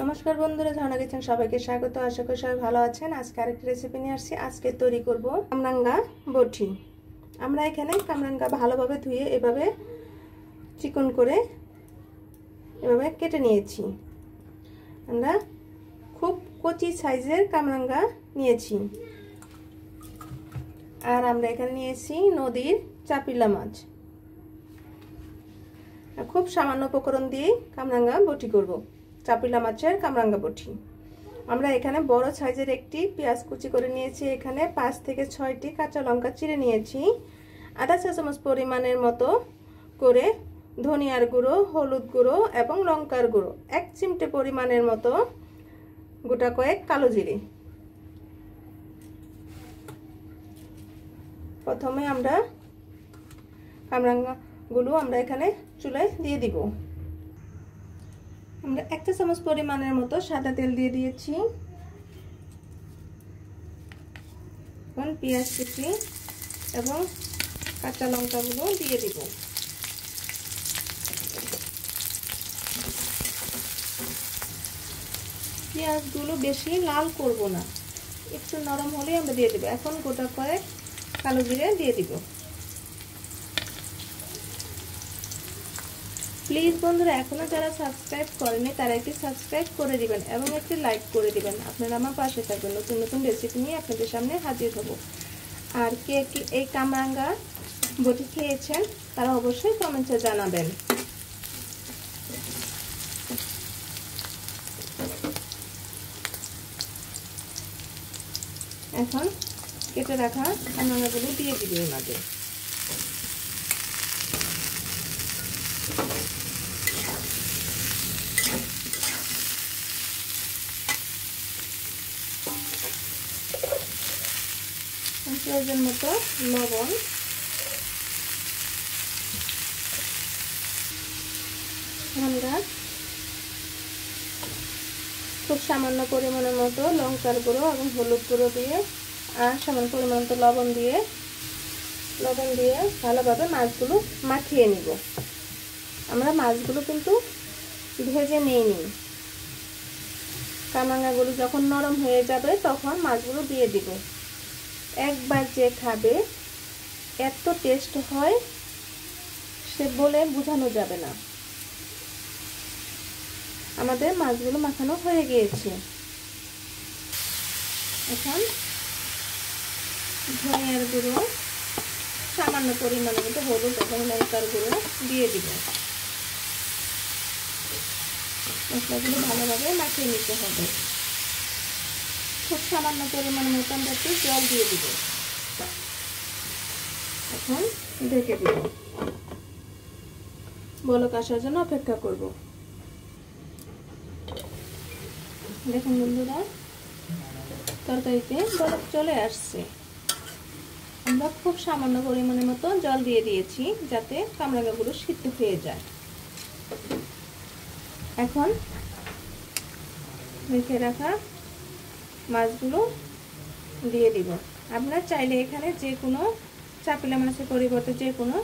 নমস্কার বন্ধুরা, ঝর্ণা কিচেন সবাইকে স্বাগত। আশা করি সবাই ভালো আছেন। আজকে আরেকটি রেসিপি নিয়ে আসছি। আজকে তৈরি করব কামরাঙ্গা বটি। আমরা এখানে কামরাঙ্গা ভালোভাবে ধুয়ে এভাবে চিকন করে এভাবে কেটে নিয়েছি। আমরা খুব কচি সাইজের কামরাঙ্গা নিয়েছি। আর আমরা এখানে নিয়েছি নদীর চাপিলা মাছ। খুব সামান্য উপকরণ দিয়ে কামরাঙ্গা বটি করব, চাপিলা মাছের কামরাঙ্গা বটি। আমরা এখানে বড় সাইজের একটি পেঁয়াজ কুচি করে নিয়েছি। এখানে 5 থেকে 6টি কাঁচা লঙ্কা চিড়ে নিয়েছি। আধা চা চামচ পরিমাণের মতো করে ধনিয়ার গুঁড়ো, হলুদ গুঁড়ো এবং লঙ্কার গুঁড়ো, 1 চিমটে পরিমাণের মতো গোটা কয়েক কালো জিরে। প্রথমে আমরা কামরাঙ্গাগুলো আমরা এখানে চুলায় দিয়ে দিব। আমরা 1 চা চামচ পরিমাণের মতো সাদা তেল দিয়ে দিয়েছি। এখন পেঁয়াজ কুচি এবং কাঁচা লঙ্কাগুলো দিয়ে দিব। পেঁয়াজগুলো বেশি লাল করব না, একটু নরম হলেই আমরা দিয়ে দেব। এখন গোটা কয়েক কালো জিরে দিয়ে দিব। প্লিজ বন্ধুরা, এখনো যারা সাবস্ক্রাইব করেনি তারা একটি সাবস্ক্রাইব করে দিবেন এবং একটি লাইক করে দিবেন। আপনারা আমার পাশে থাকবেন, নতুন নতুন রেসিপি নিয়ে আপনাদের সামনে হাজির হব। আর কে কি এই কামরাঙ্গা বটি খেয়েছেন তারা অবশ্যই কমেন্টে জানাবেন। এখন কেটে রাখা কামরাঙ্গাগুলো দিয়ে দিবেন মাঝে। প্রয়োজন মতো লবণ, আমরা খুব সামান্য পরিমাণের মতো লঙ্কার গুঁড়ো এবং হলুদ গুঁড়ো দিয়ে আর সামান্য পরিমাণ মতো লবণ দিয়ে ভালোভাবে মাছগুলো মাখিয়ে নিব। আমরা মাছগুলো কিন্তু ভেজে নিইনি। কামরাঙ্গাগুলো যখন নরম হয়ে যাবে তখন মাছগুলো দিয়ে দিব। একবার যে খাবে এত টেস্ট হয় সে বলে বোঝানো যাবে না। আমাদের মাছগুলো মাখানো হয়ে গিয়েছে। এখন ধনিয়ার গুঁড়ো, সামান্য পরিমাণের মতো হলুদ এবং লঙ্কার গুঁড়ো দিয়ে দিব। মশলাগুলো ভালোভাবে মাখিয়ে নিতে হবে। খুব সামান্য পরিমাণের মতো আমরা একটু জল দিয়ে দিব। এখন ঢেকে দিব, বলক আসার জন্য অপেক্ষা করব। দেখুন বন্ধুরা, তরকারিতে বলক চলে আসছে। আমরা খুব সামান্য পরিমাণের মতো জল দিয়ে দিয়েছি যাতে কামরাঙ্গাগুলো সিদ্ধ হয়ে যায়। এখন রেখে রাখা মাছগুলো দিয়ে দিব। আপনারা চাইলে এখানে যে কোনো চাপিলা মাছের পরিবর্তে যে কোনো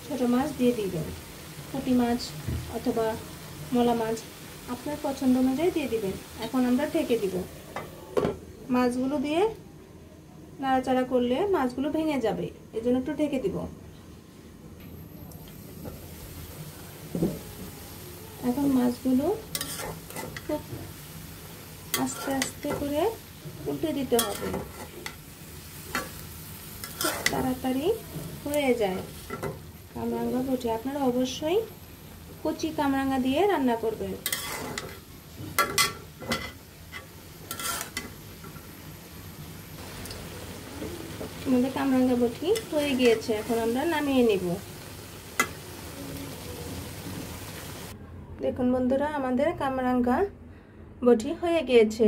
ছোট মাছ দিয়ে দিবেন। পুঁটি মাছ অথবা মলা মাছ আপনার পছন্দ অনুযায়ী দিয়ে দিবেন। এখন আমরা ঢেকে দিব। মাছগুলো দিয়ে নাড়াচাড়া করলে মাছগুলো ভেঙে যাবে, এজন্য একটু ঢেকে দিব। এখন মাছগুলো খুব আস্তে আস্তে করে উল্টে দিতে হবে, খুব তাড়াতাড়ি হয়ে যায় কামরাঙ্গা বটি। আপনারা অবশ্যই কচি কামরাঙ্গা দিয়ে রান্না করবেন। আমাদের কামরাঙ্গা বটি হয়ে গিয়েছে, এখন আমরা নামিয়ে নিব। দেখুন বন্ধুরা, আমাদের কামরাঙ্গা বটি হয়ে গিয়েছে।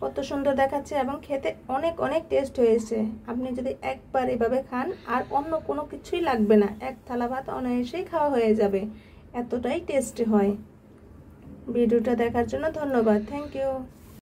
কত সুন্দর দেখাচ্ছে এবং খেতে অনেক অনেক টেস্ট হয়েছে। আপনি যদি একবার এভাবে খান আর অন্য কোনো কিছুই লাগবে না, এক থালা ভাত অনায়াসেই খাওয়া হয়ে যাবে, এতটাই টেস্টি হয়। ভিডিওটা দেখার জন্য ধন্যবাদ। Thank you.